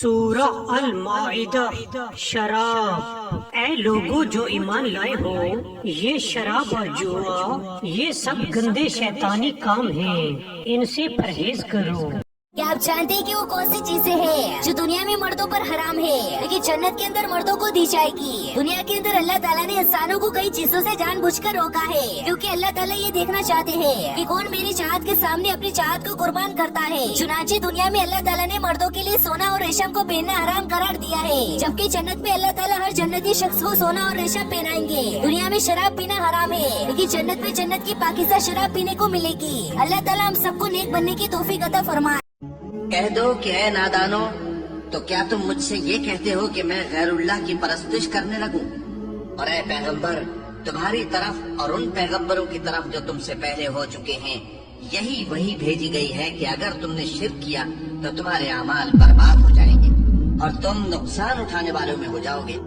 سورہ المائدہ شراب۔ اے لوگو جو ایمان لائے ہو، یہ شراب اور جوا یہ سب گندے شیطانی کام ہیں، ان سے پرہیز کرو۔ کیا آپ جانتے ہیں کہ وہ کون سی چیزیں ہیں جو دنیا میں مردوں پر حرام ہے لیکن جنت کے اندر مردوں کو دی جائے گی؟ دنیا کے اندر اللہ تعالیٰ نے انسانوں کو کئی چیزوں سے جان بوجھ کر روکا ہے، کیونکہ اللہ تعالیٰ یہ دیکھنا چاہتے ہیں کہ کون میری چاہت کے سامنے اپنی چاہت کو قربان کرتا ہے۔ چنانچہ دنیا میں اللہ تعالیٰ نے مردوں کے لیے سونا اور ریشم کو پہننا حرام قرار دیا ہے، جبکہ جنت میں اللہ تعالیٰ ہر جنتی شخص کو سونا اور ریشم پہنائیں گے۔ دنیا میں شراب پینا حرام ہے لیکن جنت میں جنت کی پاکیزہ شراب پینے کو ملے گی۔ اللہ تعالیٰ ہم سب کو نیک بننے کی توفیق عطا فرمائے۔ کہہ دو کہ اے نادانو، تو کیا تم مجھ سے یہ کہتے ہو کہ میں غیر اللہ کی پرستش کرنے لگوں؟ اور اے پیغمبر، تمہاری طرف اور ان پیغمبروں کی طرف جو تم سے پہلے ہو چکے ہیں یہی وہی بھیجی گئی ہے کہ اگر تم نے شرک کیا تو تمہارے اعمال برباد ہو جائیں گے اور تم نقصان اٹھانے والوں میں ہو جاؤ گے۔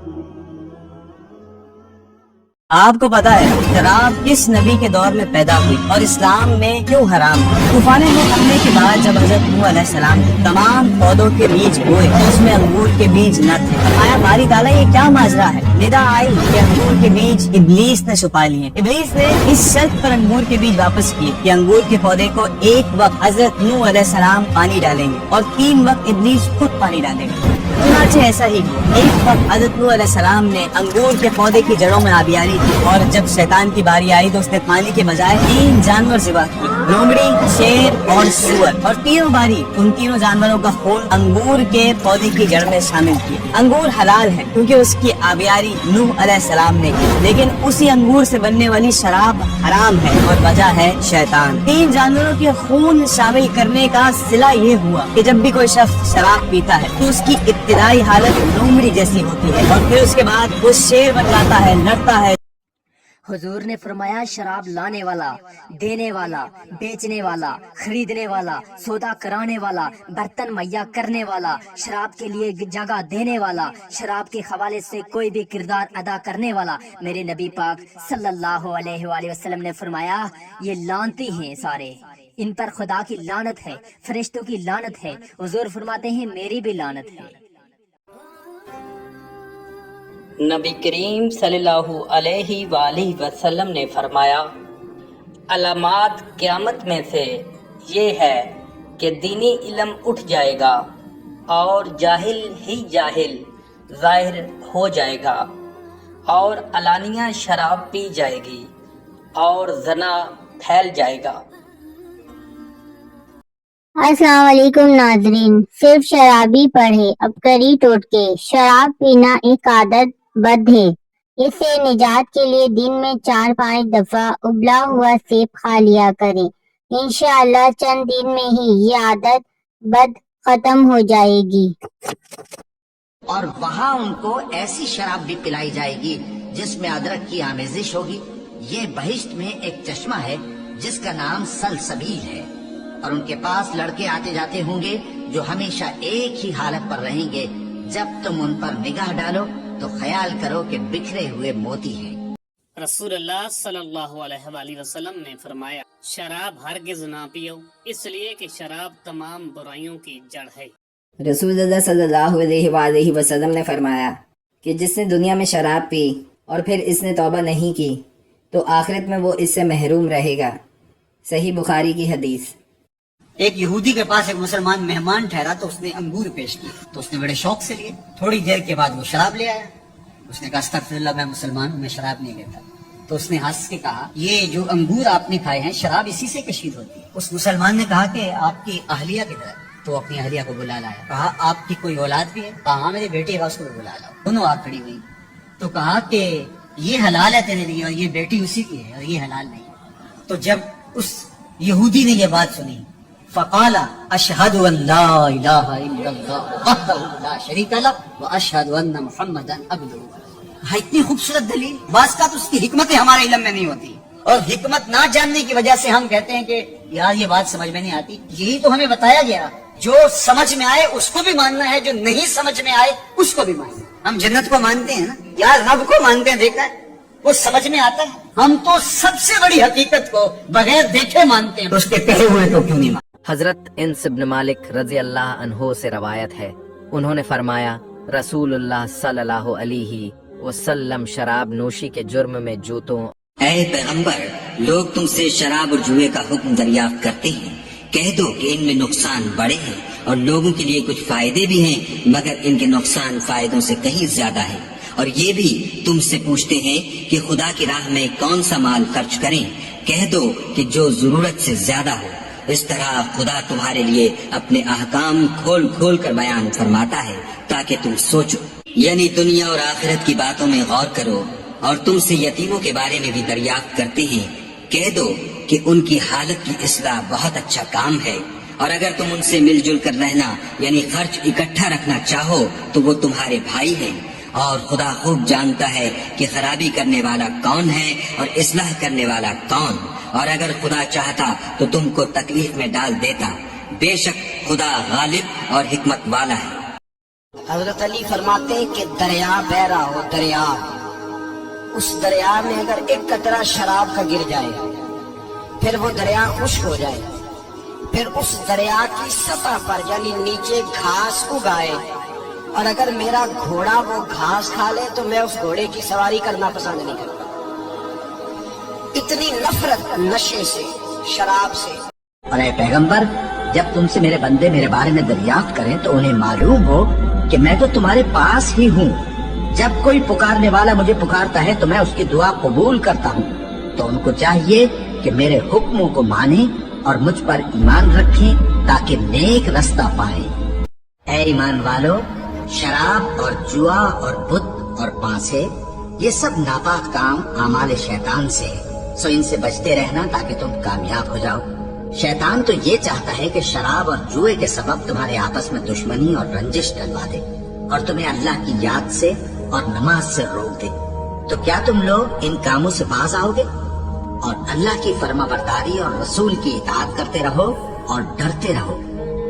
آپ کو پتا ہے شراب کس نبی کے دور میں پیدا ہوئی اور اسلام میں کیوں حرام ہے؟ طوفان نوح حملے کے بعد جب حضرت نوح علیہ السلام نے تمام پودوں کے بیج بوئے اس میں انگور کے بیج نہ تھے۔ آیا باری تعالیٰ یہ کیا ماجرا ہے؟ ندا آئی کہ انگور کے بیج ابلیس نے چھپا لیے۔ ابلیس نے اس شرط پر انگور کے بیج واپس کیے کہ انگور کے پودے کو ایک وقت حضرت نوح علیہ السلام پانی ڈالیں گے اور 3 وقت ابلیس خود پانی ڈالیں گے۔ چنانچہ ایسا ہی ایک وقت حضرت نوح علیہ السلام نے انگور کے پودے کی جڑوں میں آبیاری کی اور جب شیطان کی باری آئی تو اس نے پانی کے بجائے 3 جانور ذبح کیے، لومڑی، شیر اور سور، اور تینوں باری ان تینوں جانوروں کا خون انگور کے پودے کی جڑ میں شامل کیا۔ انگور حلال ہے کیونکہ اس کی آبیاری نوح علیہ السلام نے کی، لیکن اسی انگور سے بننے والی شراب حرام ہے اور وجہ ہے شیطان۔ 3 جانوروں کے خون شامل کرنے کا صلہ یہ ہوا کہ جب بھی کوئی شخص شراب پیتا ہے تو اس کی ابتدائی حالت لومڑی جیسی ہوتی ہے اور پھر اس کے بعد وہ شیر بن جاتا ہے، لڑتا ہے۔ حضور نے فرمایا شراب لانے والا، دینے والا، بیچنے والا، خریدنے والا، سودا کرانے والا، برتن مہیا کرنے والا، شراب کے لیے جگہ دینے والا، شراب کے حوالے سے کوئی بھی کردار ادا کرنے والا، میرے نبی پاک صلی اللہ علیہ وآلہ وسلم نے فرمایا یہ لعنتی ہیں سارے، ان پر خدا کی لعنت ہے، فرشتوں کی لعنت ہے۔ حضور فرماتے ہیں میری بھی لعنت ہے۔ نبی کریم صلی اللہ علیہ وآلہ وسلم نے فرمایا علامات قیامت میں سے یہ ہے کہ دینی علم اٹھ جائے گا اور جاہل ہی جاہل ظاہر ہو جائے گا اور علانیہ شراب پی جائے گی اور زنا پھیل جائے گا۔ السلام علیکم ناظرین، صرف شرابی پڑھے ابکری ٹوٹکے۔ شراب پینا ایک عادت بد ہے، اس سے نجات کے لیے دن میں 4-5 دفعہ ابلا ہوا سیب کھا لیا کریں، انشاءاللہ چند دن میں ہی یہ عادت بد ختم ہو جائے گی۔ اور وہاں ان کو ایسی شراب بھی پلائی جائے گی جس میں ادرک کی آمیزش ہوگی۔ یہ بہشت میں ایک چشمہ ہے جس کا نام سلسبیل ہے، اور ان کے پاس لڑکے آتے جاتے ہوں گے جو ہمیشہ ایک ہی حالت پر رہیں گے۔ جب تم ان پر نگاہ ڈالو تو خیال کرو کہ بکھرے ہوئے موتی ہیں۔ رسول اللہ صلی اللہ علیہ وآلہ وسلم نے فرمایا شراب ہرگز نہ پیو، اس لیے کہ شراب تمام برائیوں کی جڑ ہے۔ رسول اللہ صلی اللہ علیہ وآلہ وسلم نے فرمایا کہ جس نے دنیا میں شراب پی اور پھر اس نے توبہ نہیں کی تو آخرت میں وہ اس سے محروم رہے گا۔ صحیح بخاری کی حدیث۔ ایک یہودی کے پاس ایک مسلمان مہمان ٹھہرا تو اس نے انگور پیش کیے تو اس نے بڑے شوق سے لیے۔ تھوڑی دیر کے بعد وہ شراب لے آیا۔ اس نے کہا استغفر اللہ، میں مسلمان ہوں، میں شراب نہیں لیتا۔ تو اس نے ہنس کے کہا یہ جو انگور آپ نے کھائے ہیں شراب اسی سے کشید ہوتی ہے۔ اس مسلمان نے کہا کہ آپ کی اہلیہ کدھر ہے؟ تو اپنی اہلیہ کو بلا لایا۔ کہا آپ کی کوئی اولاد بھی ہے؟ کہا ہاں میری بیٹی ہے، اس کو بلا لاؤ۔ دونوں آپ کھڑی ہوئی تو کہا کہ یہ حلال ہے تیرے لیے اور یہ بیٹی اسی کی ہے اور یہ حلال نہیں۔ تو جب اس یہودی نے یہ بات سنی فقال اشہد ان لا الہ الا اللہ وحدہ لا شریک لہ واشہد ان محمدا عبدہ۔ اتنی خوبصورت دلیل۔ بعض کا تو اس کی حکمتیں ہمارے علم میں نہیں ہوتی، اور حکمت نہ جاننے کی وجہ سے ہم کہتے ہیں کہ یار یہ بات سمجھ میں نہیں آتی۔ یہی تو ہمیں بتایا گیا، جو سمجھ میں آئے اس کو بھی ماننا ہے، جو نہیں سمجھ میں آئے اس کو بھی ماننا ہے۔ ہم جنت کو مانتے ہیں نا یار، رب کو مانتے ہیں، دیکھا ہے وہ سمجھ میں آتا ہے۔ ہم تو سب سے بڑی حقیقت کو بغیر دیکھے مانتے ہیں، اس کے کہے ہوئے تو کیوں نہیں مانتے۔ حضرت انس بن مالک رضی اللہ عنہ سے روایت ہے انہوں نے فرمایا رسول اللہ صلی اللہ علیہ وسلم شراب نوشی کے جرم میں جوتوں اے پیغمبر، لوگ تم سے شراب اور جوئے کا حکم دریافت کرتے ہیں، کہہ دو کہ ان میں نقصان بڑے ہیں اور لوگوں کے لیے کچھ فائدے بھی ہیں، مگر ان کے نقصان فائدوں سے کہیں زیادہ ہے۔ اور یہ بھی تم سے پوچھتے ہیں کہ خدا کی راہ میں کون سا مال خرچ کریں، کہہ دو کہ جو ضرورت سے زیادہ ہو۔ اس طرح خدا تمہارے لیے اپنے احکام کھول کھول کر بیان فرماتا ہے تاکہ تم سوچو، یعنی دنیا اور آخرت کی باتوں میں غور کرو۔ اور تم سے یتیموں کے بارے میں بھی دریافت کرتے ہیں، کہہ دو کہ ان کی حالت کی اصلاح بہت اچھا کام ہے، اور اگر تم ان سے مل جل کر رہنا یعنی خرچ اکٹھا رکھنا چاہو تو وہ تمہارے بھائی ہیں، اور خدا خوب جانتا ہے کہ خرابی کرنے والا کون ہے اور اصلاح کرنے والا کون، اور اگر خدا چاہتا تو تم کو تکلیف میں ڈال دیتا، بے شک خدا غالب اور حکمت والا ہے۔ حضرت علی فرماتے ہیں کہ دریا بہ رہا ہو، دریا، اس دریا میں اگر ایک قطرہ شراب کا گر جائے پھر وہ دریا خشک ہو جائے، پھر اس دریا کی سطح پر یعنی نیچے گھاس اگائے، اور اگر میرا گھوڑا وہ گھاس کھا لے تو میں اس گھوڑے کی سواری کرنا پسند نہیں کرتا۔ اتنی نفرت نشے سے، شراب سے۔ اور اے پیغمبر، جب تم سے میرے بندے میرے بارے میں دریافت کریں تو انہیں معلوم ہو کہ میں تو تمہارے پاس ہی ہوں، جب کوئی پکارنے والا مجھے پکارتا ہے تو میں اس کی دعا قبول کرتا ہوں، تو ان کو چاہیے کہ میرے حکموں کو مانیں اور مجھ پر ایمان رکھیں تاکہ نیک رستہ پائیں۔ اے ایمان والو، شراب اور جوا اور بت اور پانسے یہ سب ناپاک کام اعمال شیطان سے ہے، سو ان سے بچتے رہنا تاکہ تم کامیاب ہو جاؤ۔ شیطان تو یہ چاہتا ہے کہ شراب اور جوئے کے سبب تمہارے آپس میں دشمنی اور رنجش ڈلوا دے اور تمہیں اللہ کی یاد سے اور نماز سے روک دے، تو کیا تم لوگ ان کاموں سے باز آؤ گے؟ اور اللہ کی فرما برداری اور رسول کی اطاعت کرتے رہو اور ڈرتے رہو۔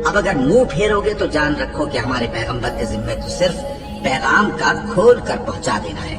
اب اگر منہ پھیرو گے تو جان رکھو کہ ہمارے پیغمبر کے ذمہ تو صرف پیغام کا کھول کر پہنچا دینا ہے۔